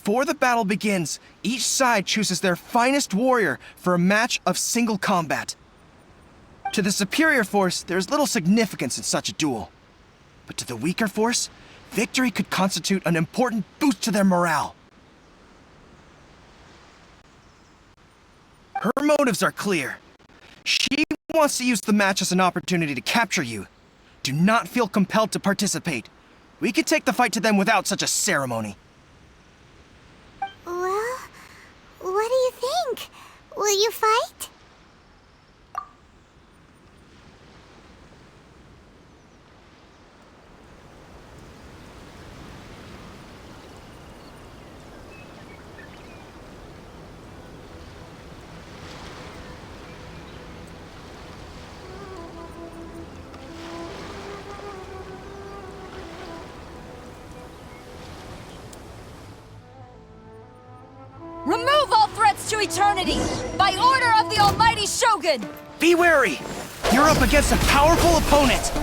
Before the battle begins, each side chooses their finest warrior for a match of single combat. To the superior force, there is little significance in such a duel. But to the weaker force, victory could constitute an important boost to their morale. Her motives are clear. She wants to use the match as an opportunity to capture you. Do not feel compelled to participate. We could take the fight to them without such a ceremony. Well, what do you think? Will you fight? Remove all threats to eternity! By order of the Almighty Shogun! Be wary! You're up against a powerful opponent!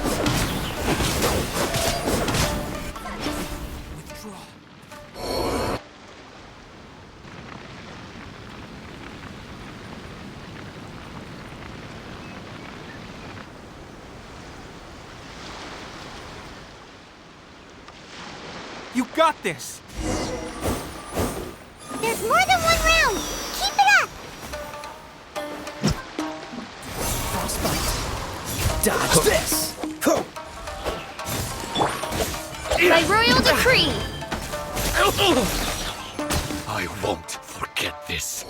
You got this! There's more than one round! Keep it up! Dodge this! By royal decree! I won't forget this.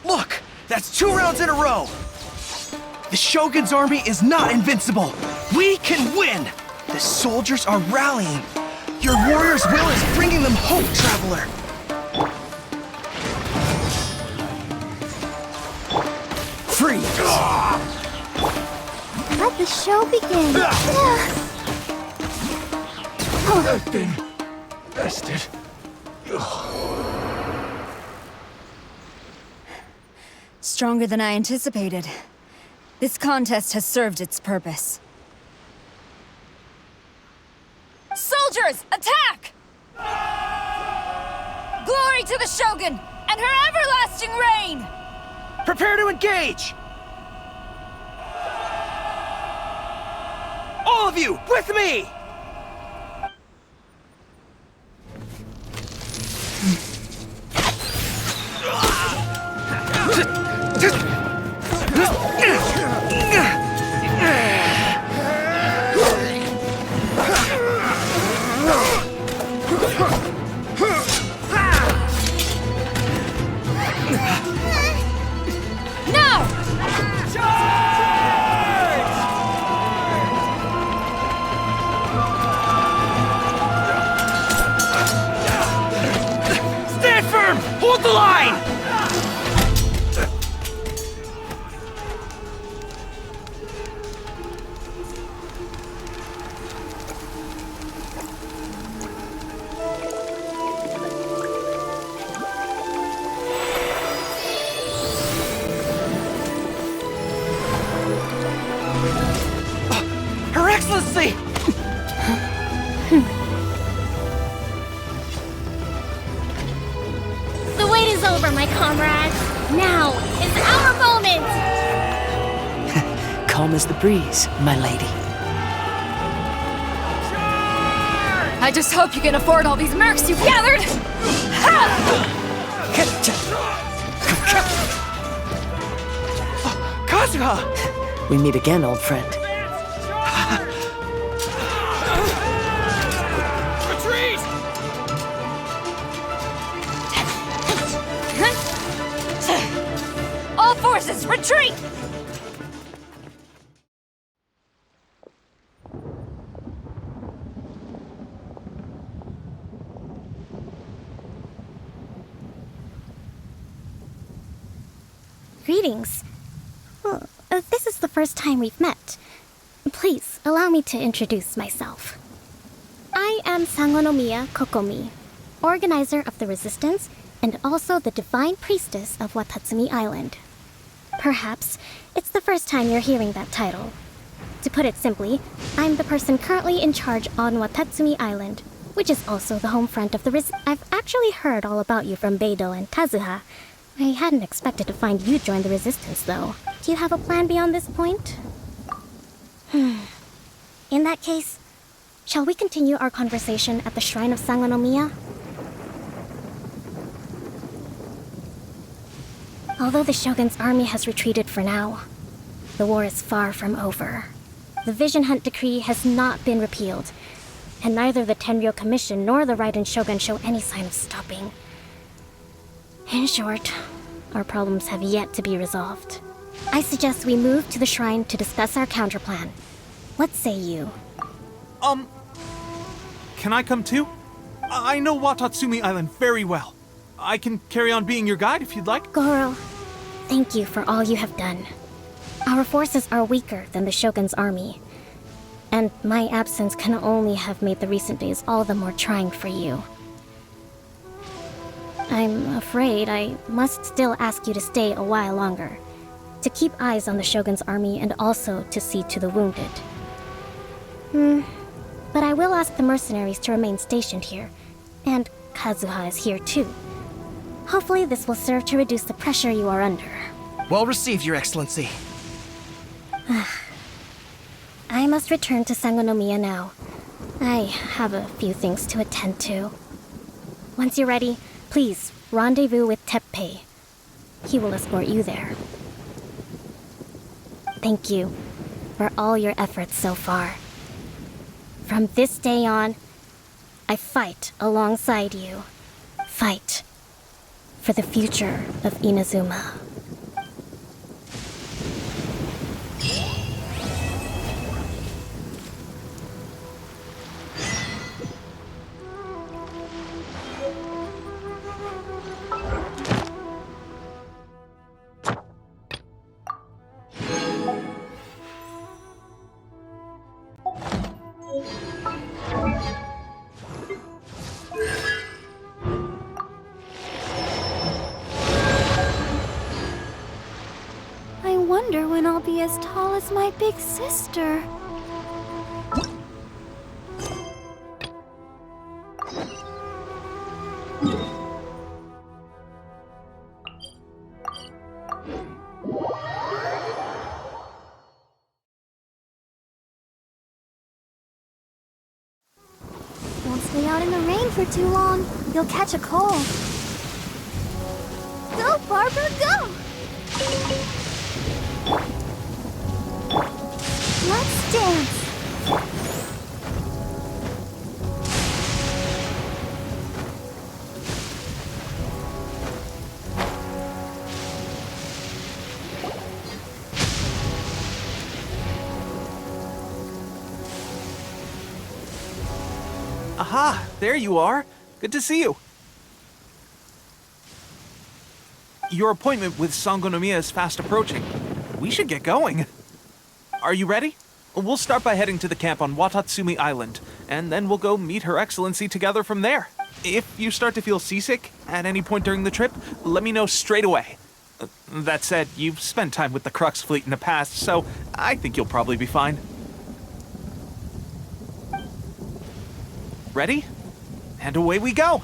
Look! That's 2 rounds in a row! The Shogun's army is not invincible! We can win! The soldiers are rallying! Your warrior's will is bringing them hope, Traveler! Freeze! Let the show begin! I've been bested. Stronger than I anticipated. This contest has served its purpose. Soldiers, attack! Glory to the Shogun and her everlasting reign! Prepare to engage! All of you, with me! Stand firm! Hold the line! Her Excellency! The wait is over, my comrades! Now is our moment! Calm as the breeze, my lady. I just hope you can afford all these mercs you've gathered! Kazuha! We meet again, old friend. Retreat! All forces, retreat! Greetings. Well, this is the first time we've met. Please, allow me to introduce myself. I am Sangonomiya Kokomi, organizer of the Resistance and also the Divine Priestess of Watatsumi Island. Perhaps it's the first time you're hearing that title. To put it simply, I'm the person currently in charge on Watatsumi Island, which is also the home front of the I've actually heard all about you from Beidou and Kazuha. I hadn't expected to find you join the Resistance, though. Do you have a plan beyond this point? In that case, shall we continue our conversation at the Shrine of Sangonomiya? Although the Shogun's army has retreated for now, the war is far from over. The Vision Hunt Decree has not been repealed, and neither the Tenryo Commission nor the Raiden Shogun show any sign of stopping. In short, our problems have yet to be resolved. I suggest we move to the shrine to discuss our counterplan. What say you? Can I come too? I know Watatsumi Island very well. I can carry on being your guide if you'd like. Goro, thank you for all you have done. Our forces are weaker than the Shogun's army, and my absence can only have made the recent days all the more trying for you. I'm afraid I must still ask you to stay a while longer, to keep eyes on the Shogun's army and also to see to the wounded. But I will ask the mercenaries to remain stationed here, and Kazuha is here too. Hopefully this will serve to reduce the pressure you are under. Well received, Your Excellency. I must return to Sangonomiya now. I have a few things to attend to. Once you're ready, please rendezvous with Teppei. He will escort you there. Thank you for all your efforts so far. From this day on, I fight alongside you. Fight for the future of Inazuma. I wonder when I'll be as tall as my big sister. Don't stay out in the rain for too long. You'll catch a cold. Go, Barbara, go! Let's dance! Aha, there you are. Good to see you. Your appointment with Sangonomiya is fast approaching. We should get going. Are you ready? We'll start by heading to the camp on Watatsumi Island, and then we'll go meet Her Excellency together from there. If you start to feel seasick at any point during the trip, let me know straight away. That said, you've spent time with the Crux fleet in the past, so I think you'll probably be fine. Ready? And away we go!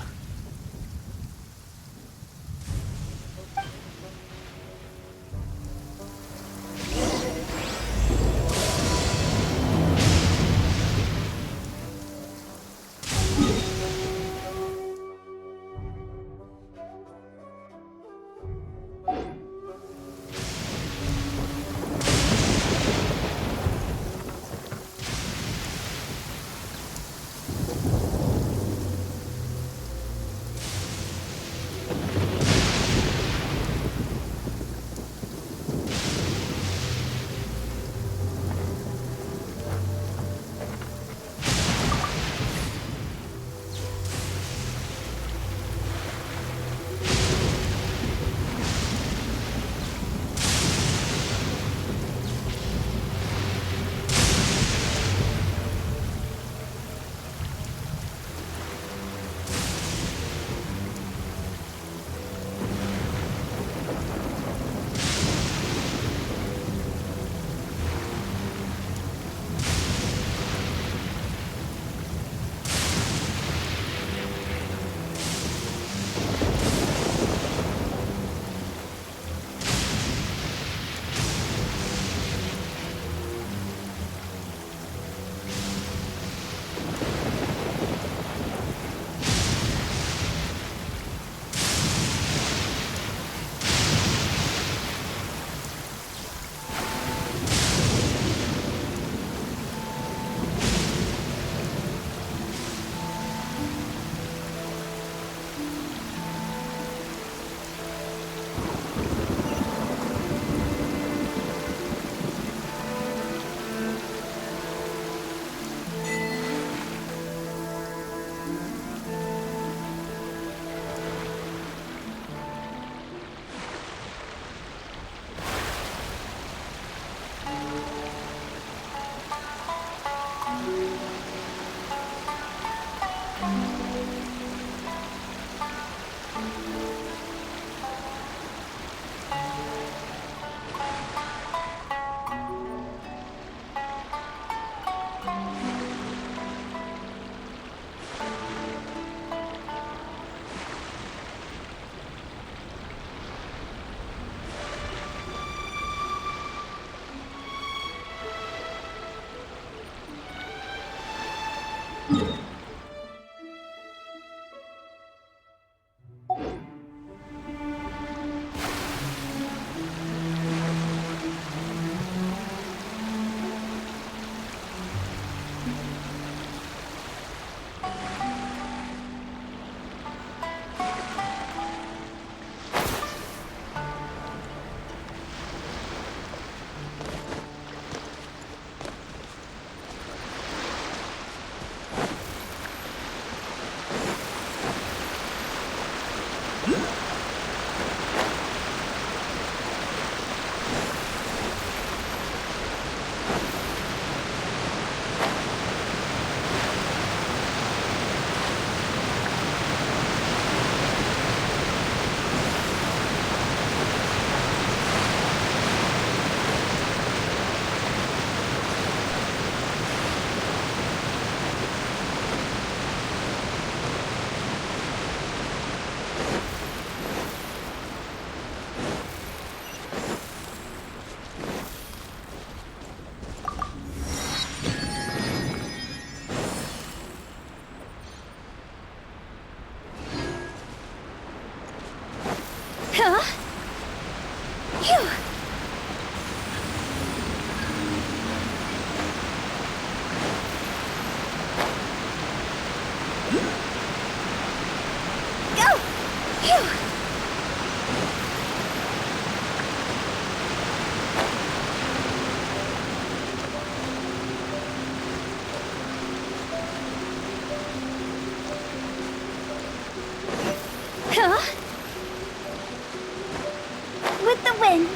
Huh? Phew! Go! Phew! Huh? With the wind.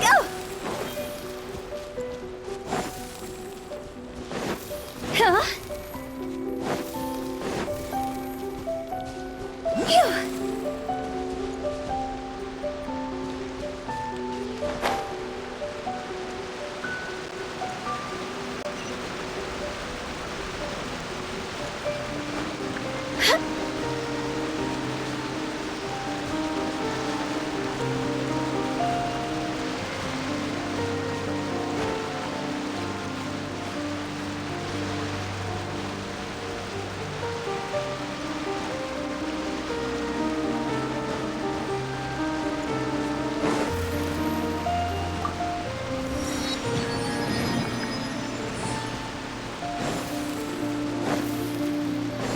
Go! Huh? Phew!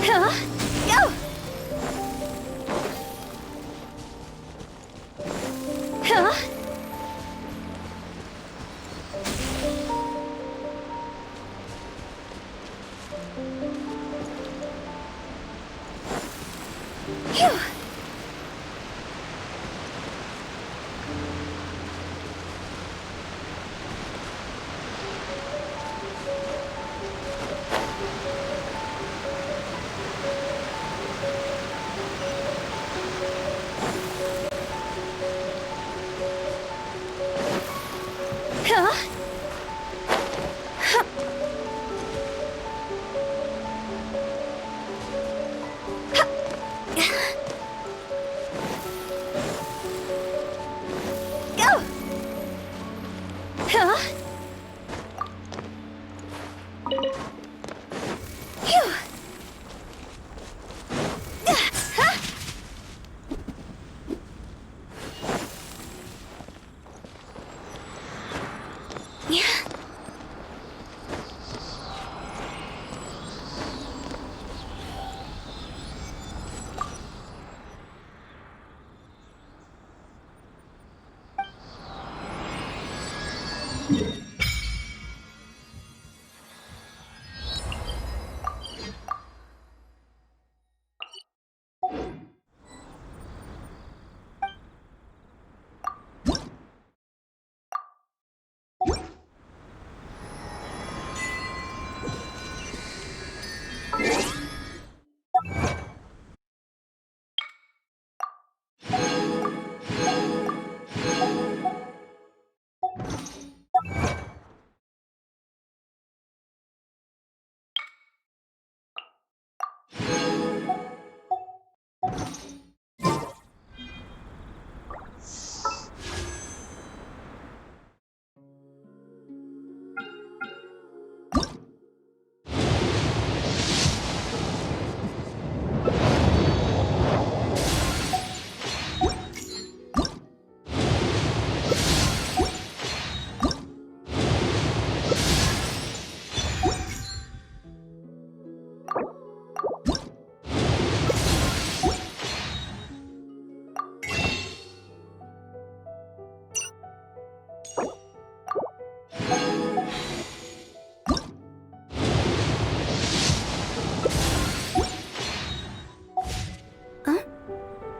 Huh? Go! Huh? Phew!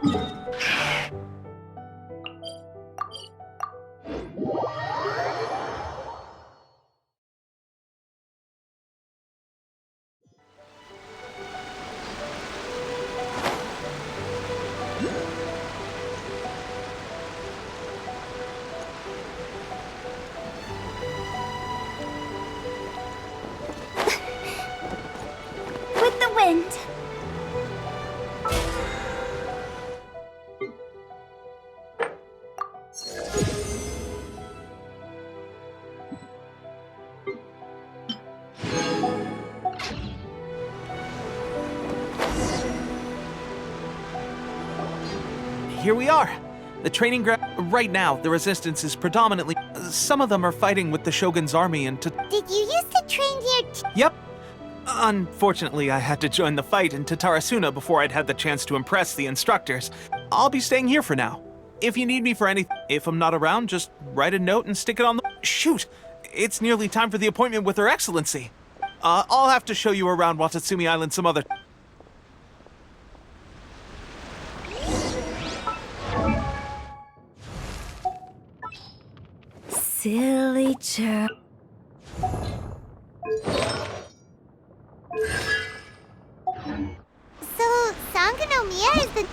With the wind. Here we are. The training ground. Right now, the resistance is predominantly. Some of them are fighting with the Shogun's army and to. Did you used to train here Yep. Unfortunately, I had to join the fight in Tatarasuna before I'd had the chance to impress the instructors. I'll be staying here for now. If you need me for anything, if I'm not around, just write a note and stick it on the. Shoot! It's nearly time for the appointment with Her Excellency. I'll have to show you around Watatsumi Island some other. Silly chirp. So, Sangonomiya is the...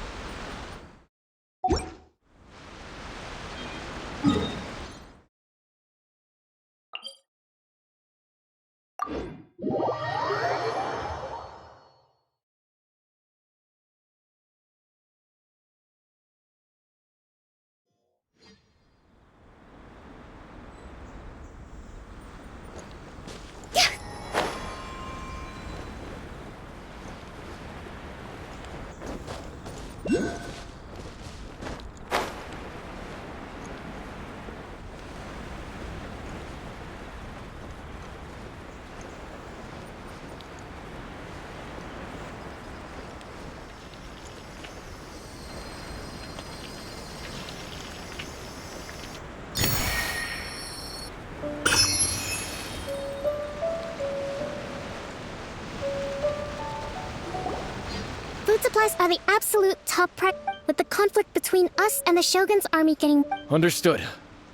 Food supplies are the absolute top priority, with the conflict between us and the Shogun's army getting... Understood.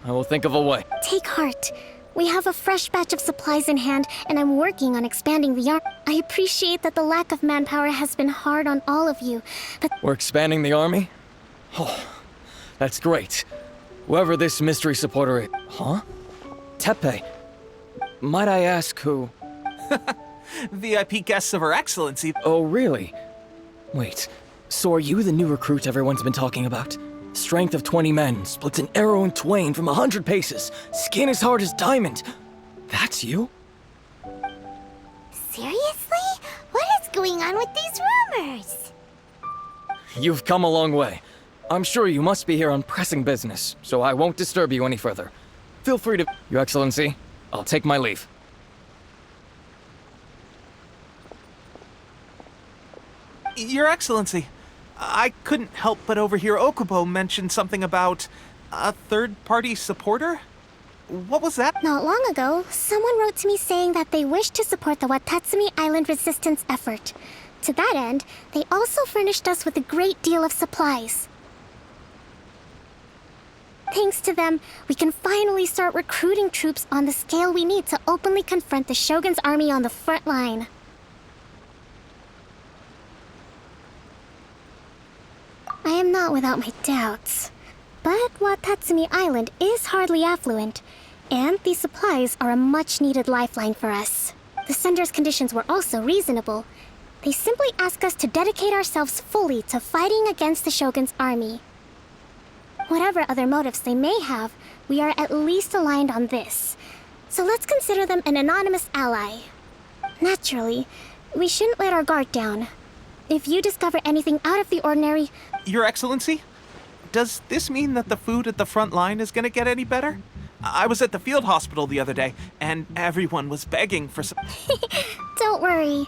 I will think of a way. Take heart. We have a fresh batch of supplies in hand, and I'm working on expanding the army. I appreciate that the lack of manpower has been hard on all of you, but... We're expanding the army? Oh, that's great. Whoever this mystery supporter is... Huh? Teppei. Might I ask who? VIP guests of Her Excellency. Oh, really? Wait, so are you the new recruit everyone's been talking about? Strength of 20 men, splits an arrow in twain from 100 paces, skin as hard as diamond. That's you? Seriously? What is going on with these rumors? You've come a long way. I'm sure you must be here on pressing business, so I won't disturb you any further. Feel free to... Your Excellency, I'll take my leave. Your Excellency, I couldn't help but overhear Okubo mention something about a third-party supporter? What was that? Not long ago, someone wrote to me saying that they wish to support the Watatsumi Island resistance effort. To that end, they also furnished us with a great deal of supplies. Thanks to them, we can finally start recruiting troops on the scale we need to openly confront the Shogun's army on the front line. I am not without my doubts. But Watatsumi Island is hardly affluent, and these supplies are a much-needed lifeline for us. The sender's conditions were also reasonable. They simply ask us to dedicate ourselves fully to fighting against the Shogun's army. Whatever other motives they may have, we are at least aligned on this. So let's consider them an anonymous ally. Naturally, we shouldn't let our guard down. If you discover anything out of the ordinary... Your Excellency? Does this mean that the food at the front line is gonna get any better? I was at the field hospital the other day, and everyone was begging for some... Don't worry.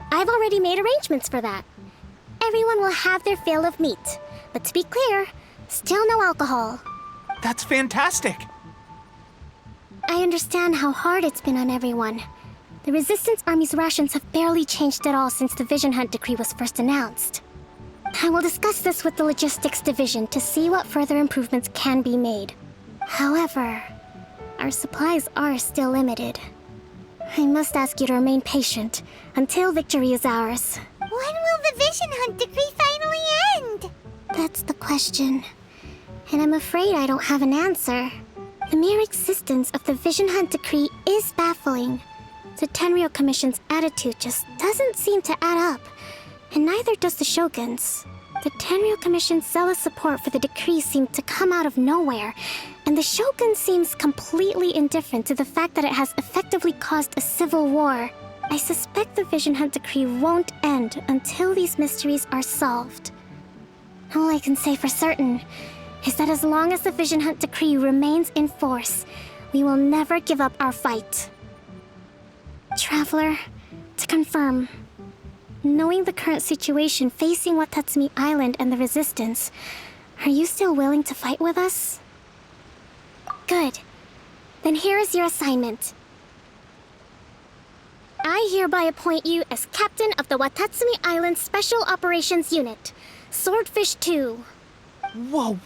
I've already made arrangements for that. Everyone will have their fill of meat. But to be clear, still no alcohol. That's fantastic! I understand how hard it's been on everyone. The Resistance Army's rations have barely changed at all since the Vision Hunt decree was first announced. I will discuss this with the logistics division to see what further improvements can be made. However, our supplies are still limited. I must ask you to remain patient until victory is ours. When will the Vision Hunt decree finally end? That's the question. And I'm afraid I don't have an answer. The mere existence of the Vision Hunt decree is baffling. The Tenryou Commission's attitude just doesn't seem to add up, and neither does the Shogun's. The Tenryou Commission's zealous support for the decree seemed to come out of nowhere, and the Shogun seems completely indifferent to the fact that it has effectively caused a civil war. I suspect the Vision Hunt decree won't end until these mysteries are solved. All I can say for certain is that as long as the Vision Hunt decree remains in force, we will never give up our fight. Traveler, to confirm, knowing the current situation facing Watatsumi Island and the Resistance, are you still willing to fight with us? Good. Then here is your assignment. I hereby appoint you as captain of the Watatsumi Island Special Operations Unit, Swordfish 2. Whoa,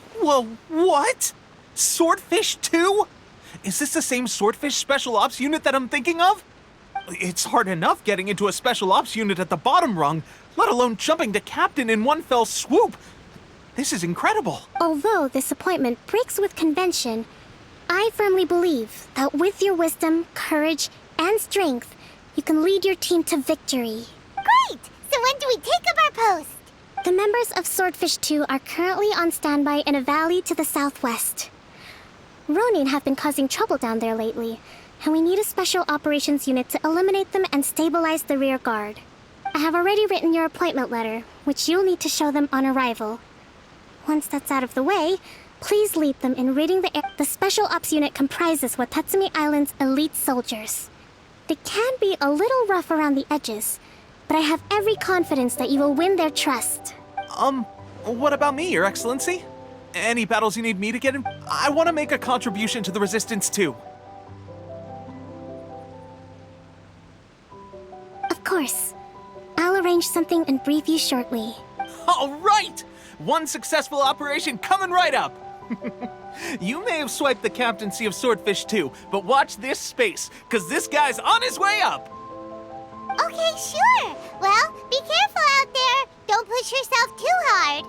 what? Swordfish 2? Is this the same Swordfish Special Ops unit that I'm thinking of? It's hard enough getting into a Special Ops unit at the bottom rung, let alone jumping to captain in one fell swoop. This is incredible. Although this appointment breaks with convention, I firmly believe that with your wisdom, courage, and strength, you can lead your team to victory. Great! So when do we take up our post? The members of Swordfish 2 are currently on standby in a valley to the southwest. Ronin have been causing trouble down there lately, and we need a special operations unit to eliminate them and stabilize the rear guard. I have already written your appointment letter, which you'll need to show them on arrival. Once that's out of the way, please lead them in ridding the air. The special ops unit comprises Watatsumi Island's elite soldiers. They can be a little rough around the edges, but I have every confidence that you will win their trust. What about me, Your Excellency? Any battles you need me to get in? I want to make a contribution to the Resistance too. Of course. I'll arrange something and brief you shortly. All right! One successful operation coming right up! You may have swiped the captaincy of Swordfish 2, but watch this space, because this guy's on his way up! Okay, sure. Well, be careful out there. Don't push yourself too hard.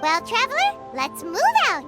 Well, Traveler, let's move out.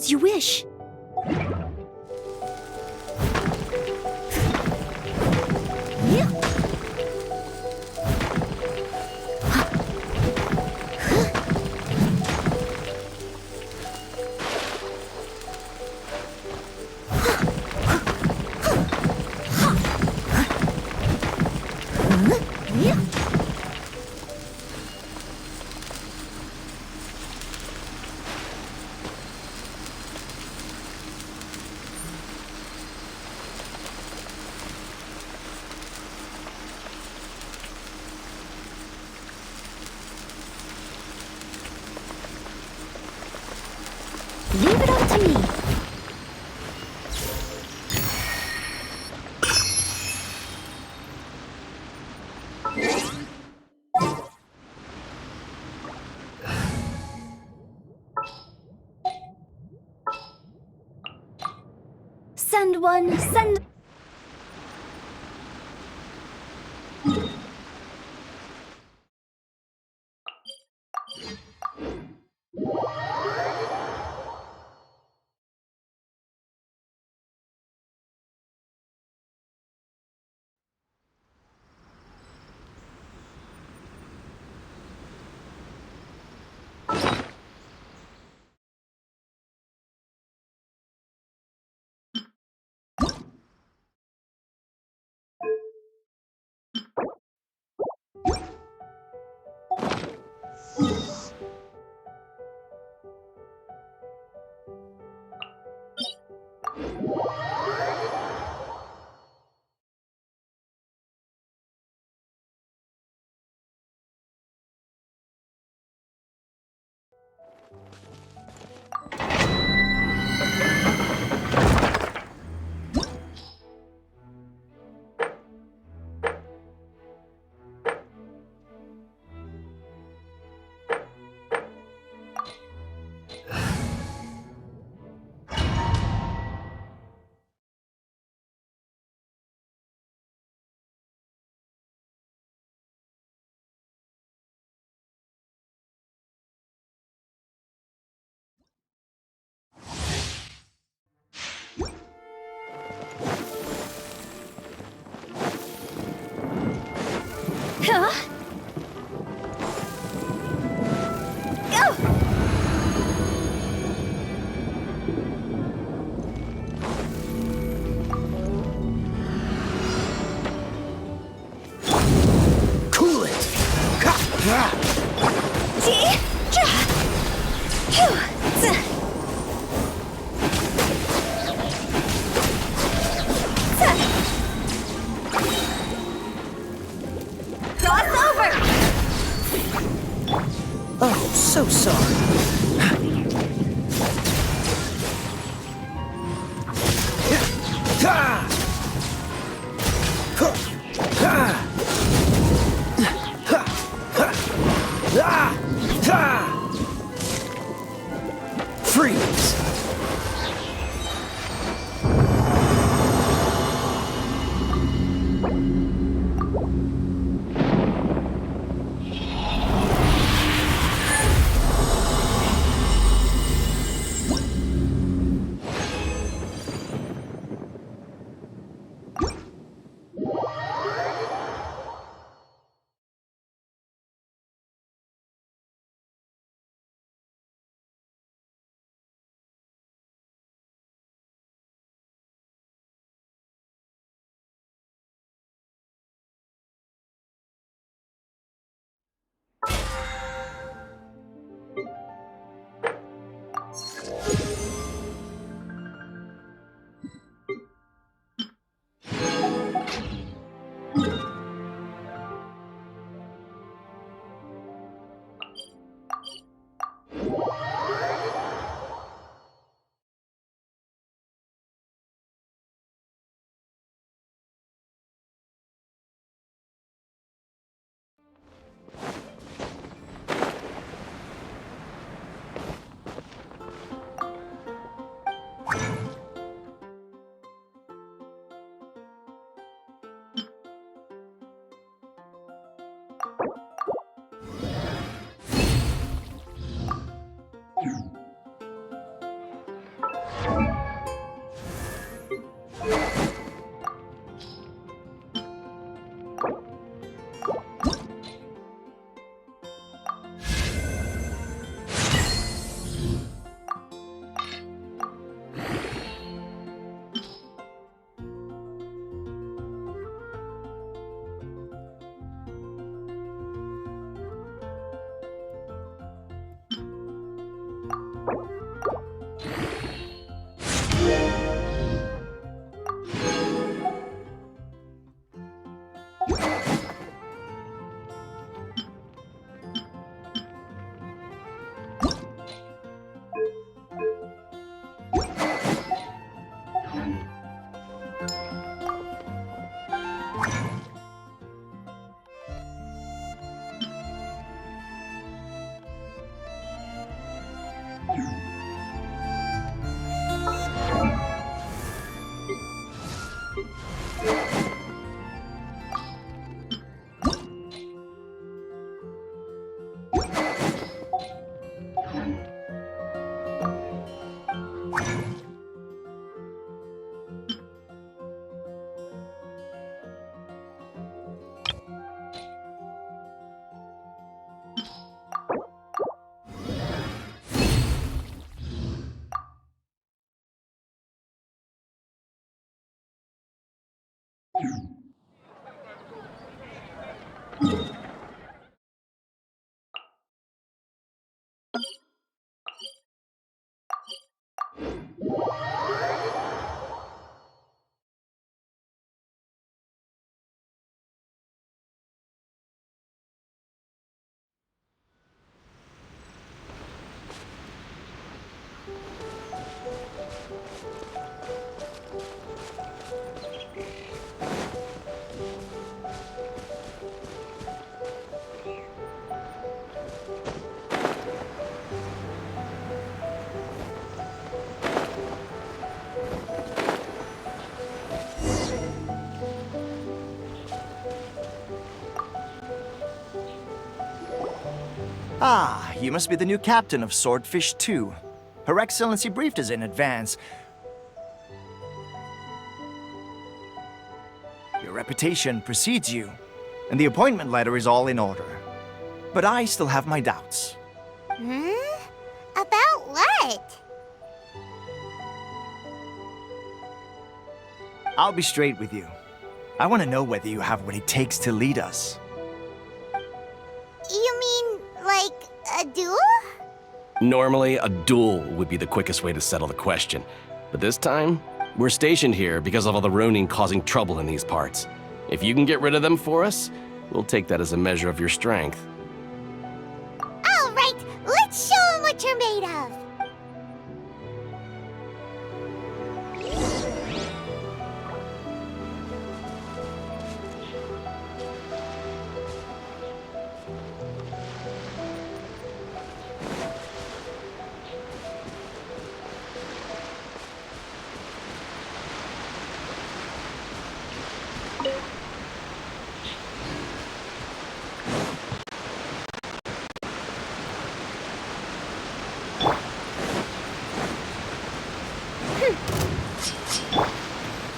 As you wish. Leave it up to me. Send one, send... Cool it! Oh, so sorry. Freeze! Ah, you must be the new captain of Swordfish 2. Her Excellency briefed us in advance. Your reputation precedes you, and the appointment letter is all in order. But I still have my doubts. About what? I'll be straight with you. I want to know whether you have what it takes to lead us. You mean, like, a duel? Normally, a duel would be the quickest way to settle the question. But this time, we're stationed here because of all the Ronin causing trouble in these parts. If you can get rid of them for us, we'll take that as a measure of your strength. All right, let's show them what you're made of.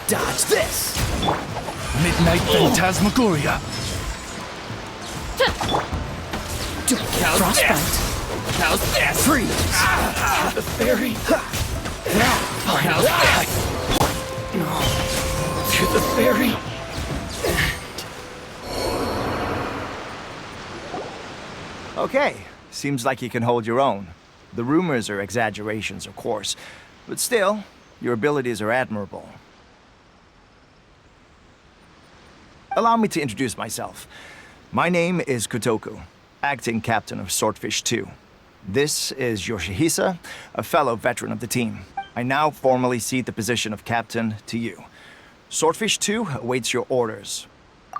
Dodge this! Midnight Phantasmagoria! Frostbite! How's that? Freeze! The fairy! How's that? To the fairy! Okay, seems like you can hold your own. The rumors are exaggerations, of course, but still, your abilities are admirable. Allow me to introduce myself. My name is Kotoku, acting captain of Swordfish 2. This is Yoshihisa, a fellow veteran of the team. I now formally cede the position of captain to you. Swordfish 2 awaits your orders.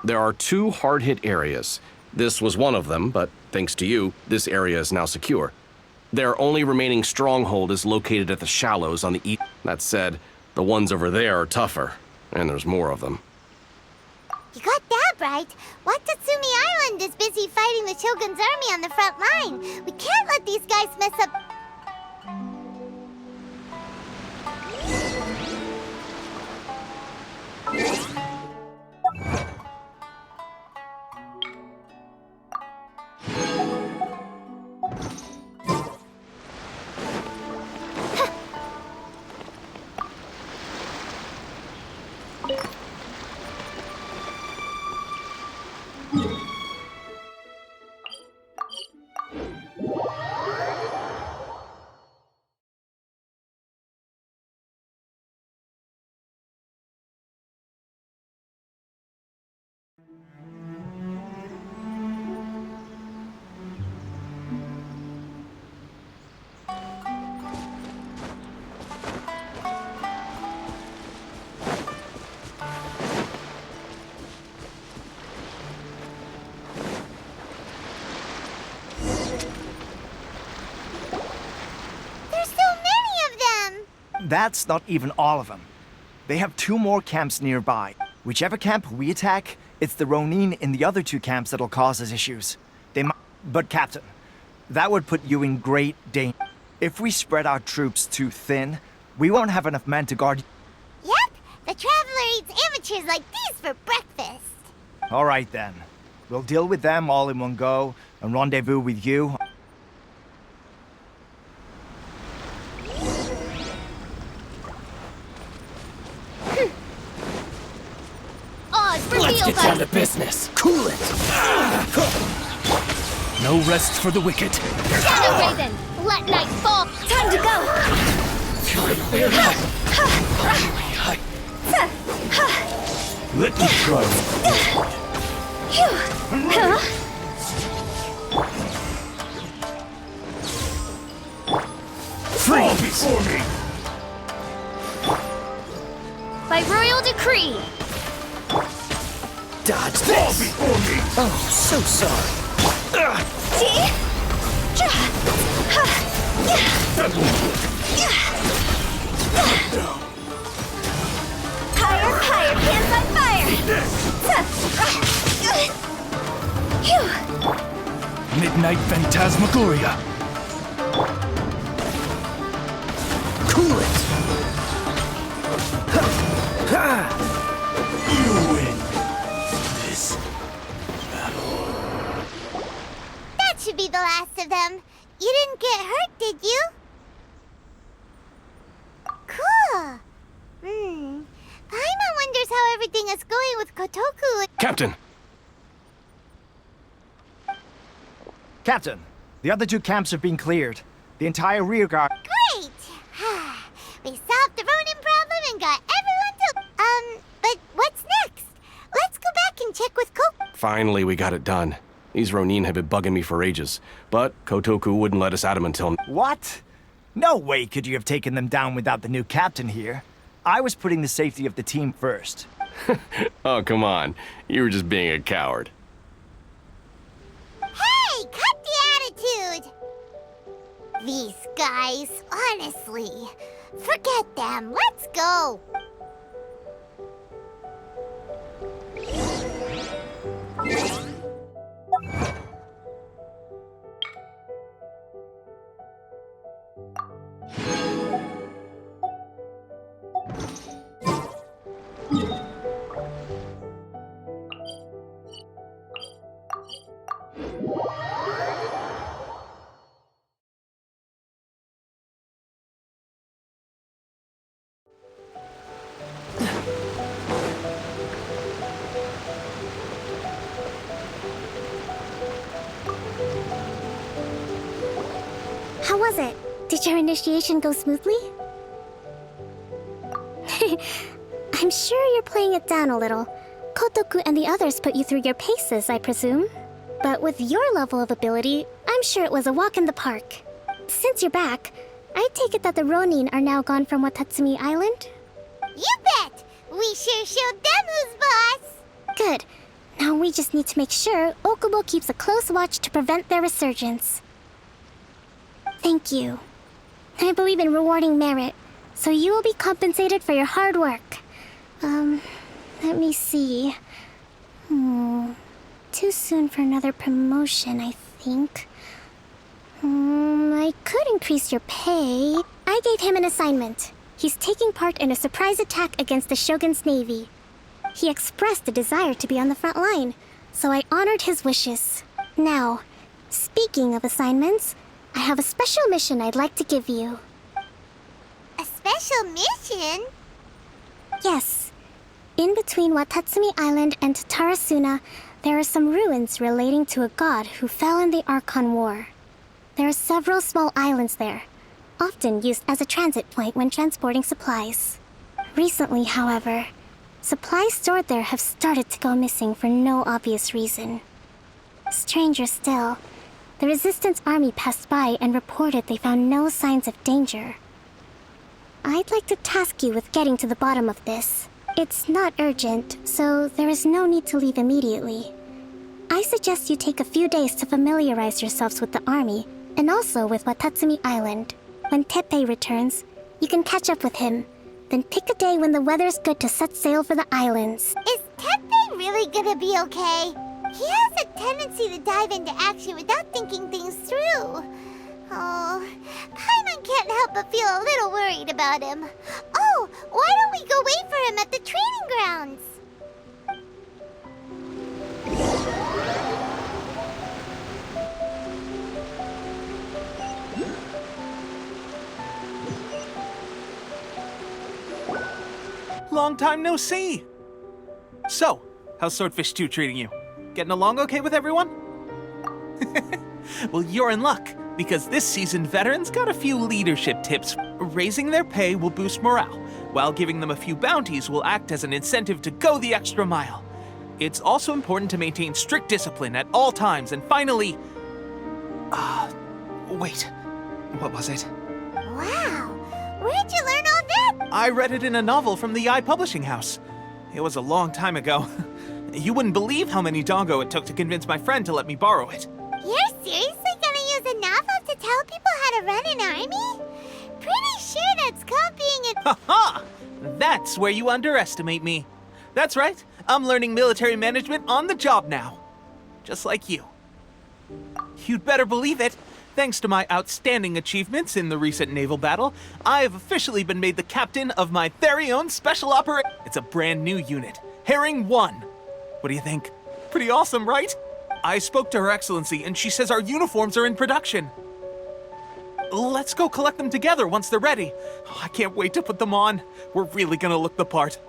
There are 2 hard-hit areas. This was one of them, but thanks to you, this area is now secure. Their only remaining stronghold is located at the shallows on the east. That said, the ones over there are tougher, and there's more of them. You got that right. Watatsumi Island is busy fighting the Shogun's army on the front line. We can't let these guys mess up. that's not even all of them. They have 2 more camps nearby. Whichever camp we attack, it's the Ronin in the other 2 camps that'll cause us issues. But Captain, that would put you in great danger. If we spread our troops too thin, we won't have enough men to guard. Yep, the Traveler eats amateurs like these for breakfast. All right then. We'll deal with them all in one go and rendezvous with you. Oz, Let's reveal get down us! to business. Cool it. No rest for the wicked. Shadow Raven, let night fall. Time to go. Let me try. Fall before me. By royal decree. Dodge Fall this. before me. Oh, so sorry. Higher, higher, pants on fire. Midnight Phantasmagoria. Cool it. You win this battle. That should be the last of them. You didn't get hurt, did you? Cool. Paimon wonders how everything is going with Kotoku. Captain! Captain, the other 2 camps have been cleared. The entire rear guard. Great! We solved the Ronin problem and got everyone to... But what's next? Let's go back and check with Finally, we got it done. These Ronin have been bugging me for ages, but Kotoku wouldn't let us at them until... What? No way could you have taken them down without the new captain here. I was putting the safety of the team first. Oh, come on. You were just being a coward. Hey, cut the attitude! These guys, honestly. Forget them. Let's go. How was it? Did your initiation go smoothly? I'm sure you're playing it down a little. Kotoku and the others put you through your paces, I presume. But with your level of ability, I'm sure it was a walk in the park. Since you're back, I take it that the Ronin are now gone from Watatsumi Island? You bet! We sure showed them who's boss! Good. Now we just need to make sure Okubo keeps a close watch to prevent their resurgence. Thank you. I believe in rewarding merit, so you will be compensated for your hard work. Let me see. Too soon for another promotion, I think. I could increase your pay. I gave him an assignment. He's taking part in a surprise attack against the Shogun's navy. He expressed a desire to be on the front line, so I honored his wishes. Now, speaking of assignments, I have a special mission I'd like to give you. A special mission? Yes. In between Watatsumi Island and Tatarasuna, there are some ruins relating to a god who fell in the Archon War. There are several small islands there, often used as a transit point when transporting supplies. Recently, however, supplies stored there have started to go missing for no obvious reason. Stranger still, the Resistance army passed by and reported they found no signs of danger. I'd like to task you with getting to the bottom of this. It's not urgent, so there is no need to leave immediately. I suggest you take a few days to familiarize yourselves with the army, and also with Watatsumi Island. When Teppei returns, You can catch up with him. Then pick a day when the weather's good to set sail for the islands. Is Teppei really gonna be okay? He has a tendency to dive into action without thinking things through. Oh, Paimon can't help but feel a little worried about him. Oh, why don't we go wait for him at the training grounds? Long time no see! So, how's Swordfish 2 treating you? Getting along okay with everyone? Well, you're in luck, because this seasoned veterans got a few leadership tips. Raising their pay will boost morale, while giving them a few bounties will act as an incentive to go the extra mile. It's also important to maintain strict discipline at all times, and finally... wait, what was it? Wow, where'd you learn all that? I read it in a novel from the Eye Publishing House. It was a long time ago. You wouldn't believe how many Dongo it took to convince my friend to let me borrow it. You're seriously gonna use a novel to tell people how to run an army? Pretty sure that's copying it. Ha! That's where you underestimate me. That's right, I'm learning military management on the job now. Just like you. You'd better believe it. Thanks to my outstanding achievements in the recent naval battle, I have officially been made the captain of my very own special operation. It's a brand new unit, Herring 1. What do you think? Pretty awesome, right? I spoke to Her Excellency, and she says our uniforms are in production. Let's go collect them together once they're ready. Oh, I can't wait to put them on. We're really gonna look the part.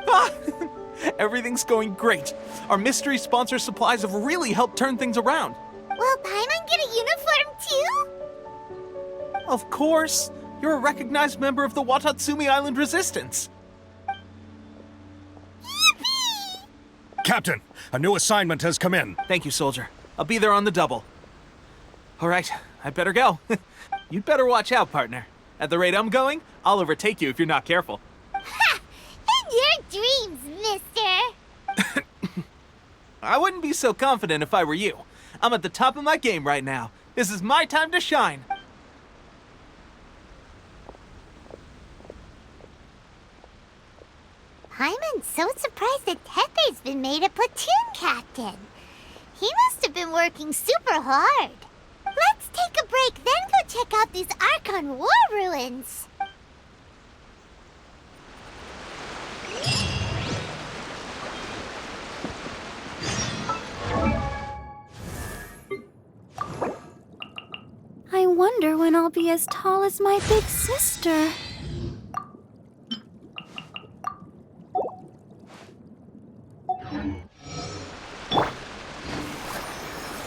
Ah! Everything's going great. Our mystery sponsor supplies have really helped turn things around. Will Paimon get a uniform too? Of course. You're a recognized member of the Watatsumi Island Resistance. Yippee! Captain, a new assignment has come in. Thank you, soldier. I'll be there on the double. All right, I better go. You'd better watch out, partner. At the rate I'm going, I'll overtake you if you're not careful. Ha! In your dreams, mister! I wouldn't be so confident if I were you. I'm at the top of my game right now. This is my time to shine. Paimon's so surprised that Teppei's been made a platoon captain. He must have been working super hard. Let's take a break, then go check out these Archon War ruins. I wonder when I'll be as tall as my big sister.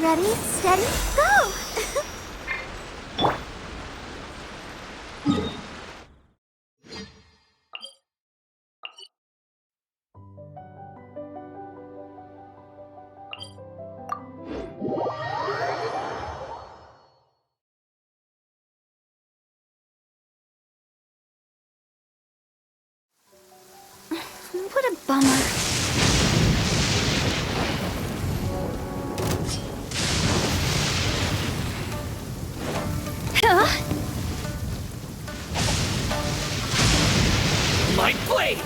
Ready, steady, go! What a bummer. Light blade!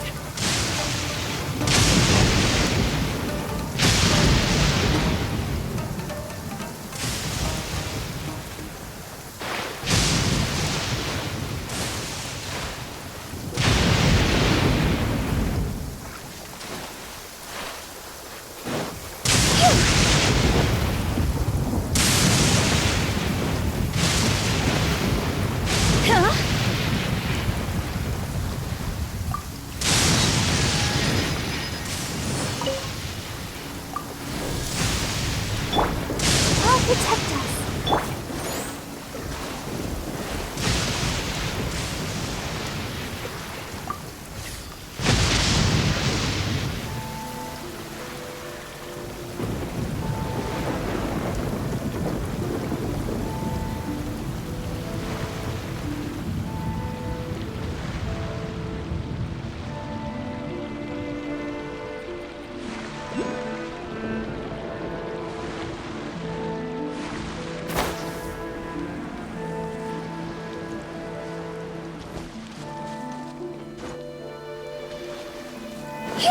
This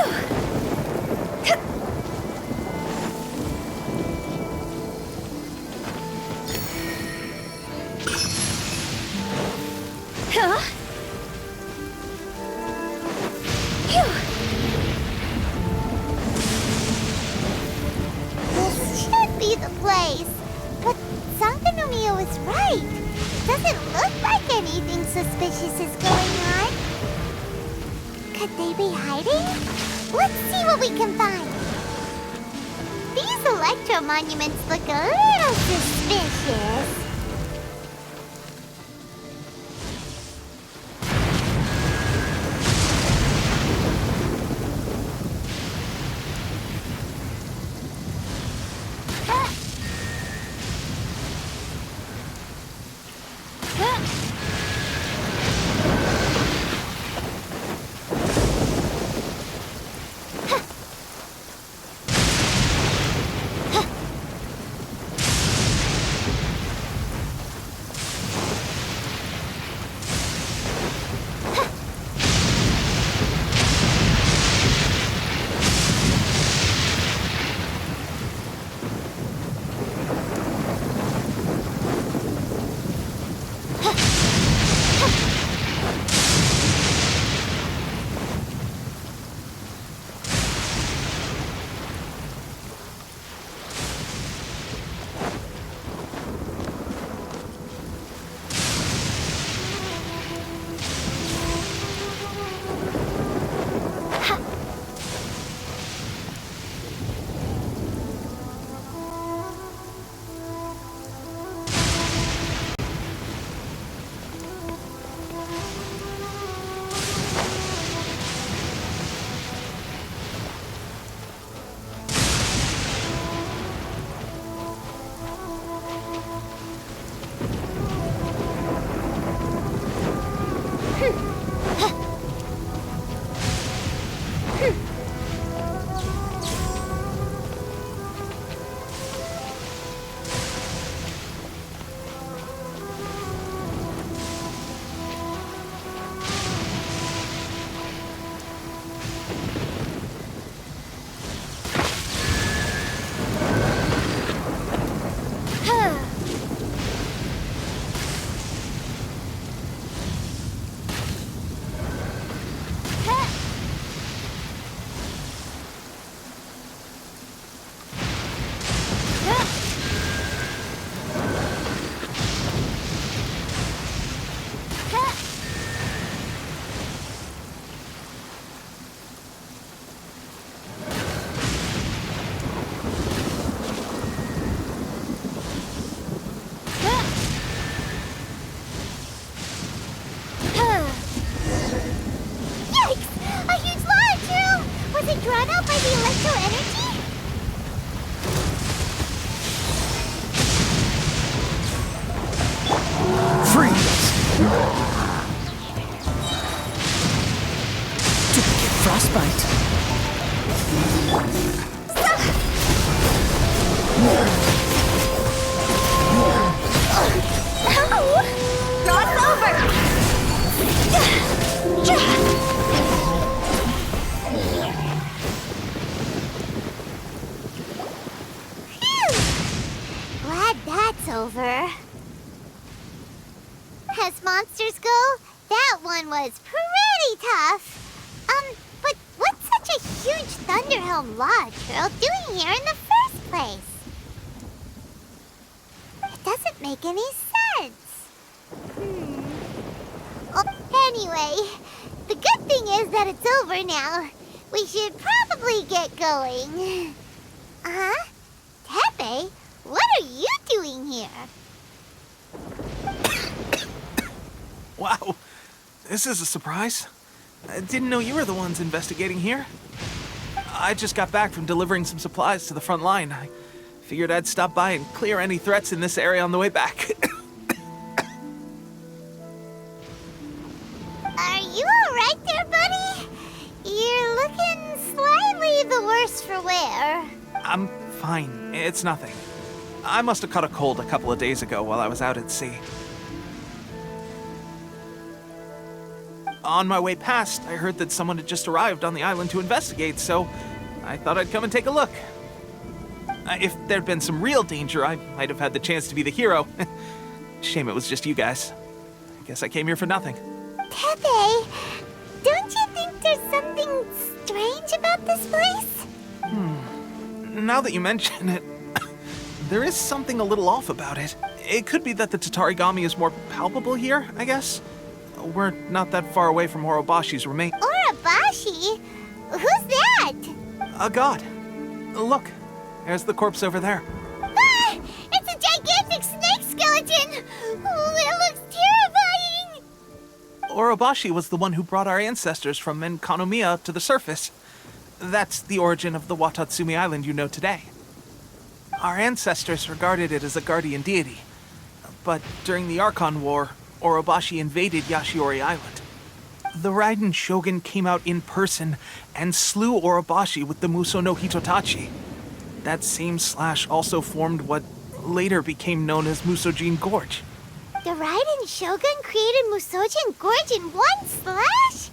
should be the place. But Sangonomiya was right. Doesn't look like anything suspicious is going on. Could they be hiding? Let's see what we can find. These electro monuments look a little suspicious. Drawn out by the electro energy? Freeze! Duplicate frostbite. Glad that's over. As monsters go, that one was pretty tough. But what's such a huge Thunderhelm Lodge girl doing here in the first place? It doesn't make any sense. Oh, anyway, the good thing is that it's over now. We should probably get going. Uh-huh. Tepe, what are you doing here? Wow, this is a surprise. I didn't know you were the ones investigating here. I just got back from delivering some supplies to the front line. I figured I'd stop by and clear any threats in this area on the way back. Are you alright there, buddy? You're looking slightly the worse for wear. I'm fine. It's nothing. I must have caught a cold a couple of days ago while I was out at sea. On my way past, I heard that someone had just arrived on the island to investigate, so I thought I'd come and take a look. If there'd been some real danger, I might have had the chance to be the hero. Shame it was just you guys. I guess I came here for nothing. Pepe, don't you think there's something strange about this place? Now that you mention it, there is something a little off about it. It could be that the Tatarigami is more palpable here, I guess. We're not that far away from Orobashi's remains. Orobashi? Who's that? A god. Look, there's the corpse over there. Ah! It's a gigantic snake skeleton! Oh, it looks terrifying! Orobashi was the one who brought our ancestors from Enkanomiya to the surface. That's the origin of the Watatsumi Island you know today. Our ancestors regarded it as a guardian deity. But during the Archon War, Orobashi invaded Yashiori Island. The Raiden Shogun came out in person and slew Orobashi with the Muso no Hitotachi. That same slash also formed what later became known as Musojin Gorge. The Raiden Shogun created Musojin Gorge in one slash?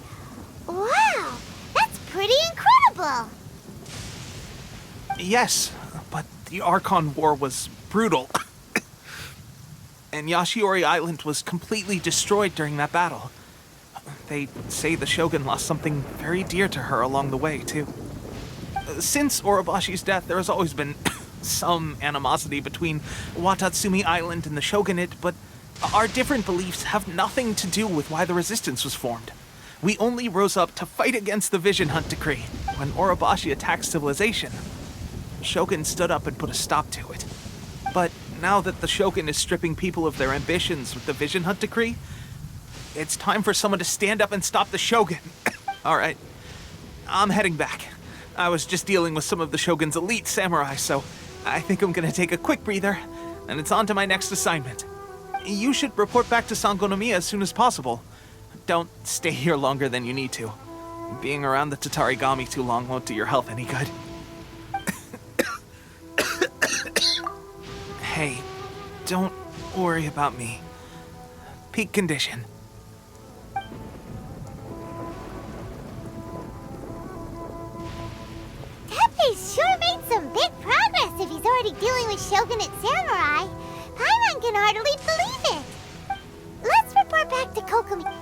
Wow, that's pretty incredible! Yes, but the Archon War was brutal. And Yashiori Island was completely destroyed during that battle. They say the Shogun lost something very dear to her along the way, too. Since Orobashi's death, there has always been some animosity between Watatsumi Island and the Shogunate, but our different beliefs have nothing to do with why the resistance was formed. We only rose up to fight against the Vision Hunt Decree. When Orobashi attacked civilization, Shogun stood up and put a stop to it. But now that the Shogun is stripping people of their ambitions with the Vision Hunt Decree, it's time for someone to stand up and stop the Shogun. All right, I'm heading back. I was just dealing with some of the Shogun's elite samurai, so I think I'm gonna take a quick breather, and it's on to my next assignment. You should report back to Sangonomiya as soon as possible. Don't stay here longer than you need to. Being around the Tatarigami too long won't do your health any good. Hey, don't worry about me. Peak condition. Pepe sure made some big progress if he's already dealing with Shogunate samurai. Paimon can hardly believe it. Let's report back to Kokomi.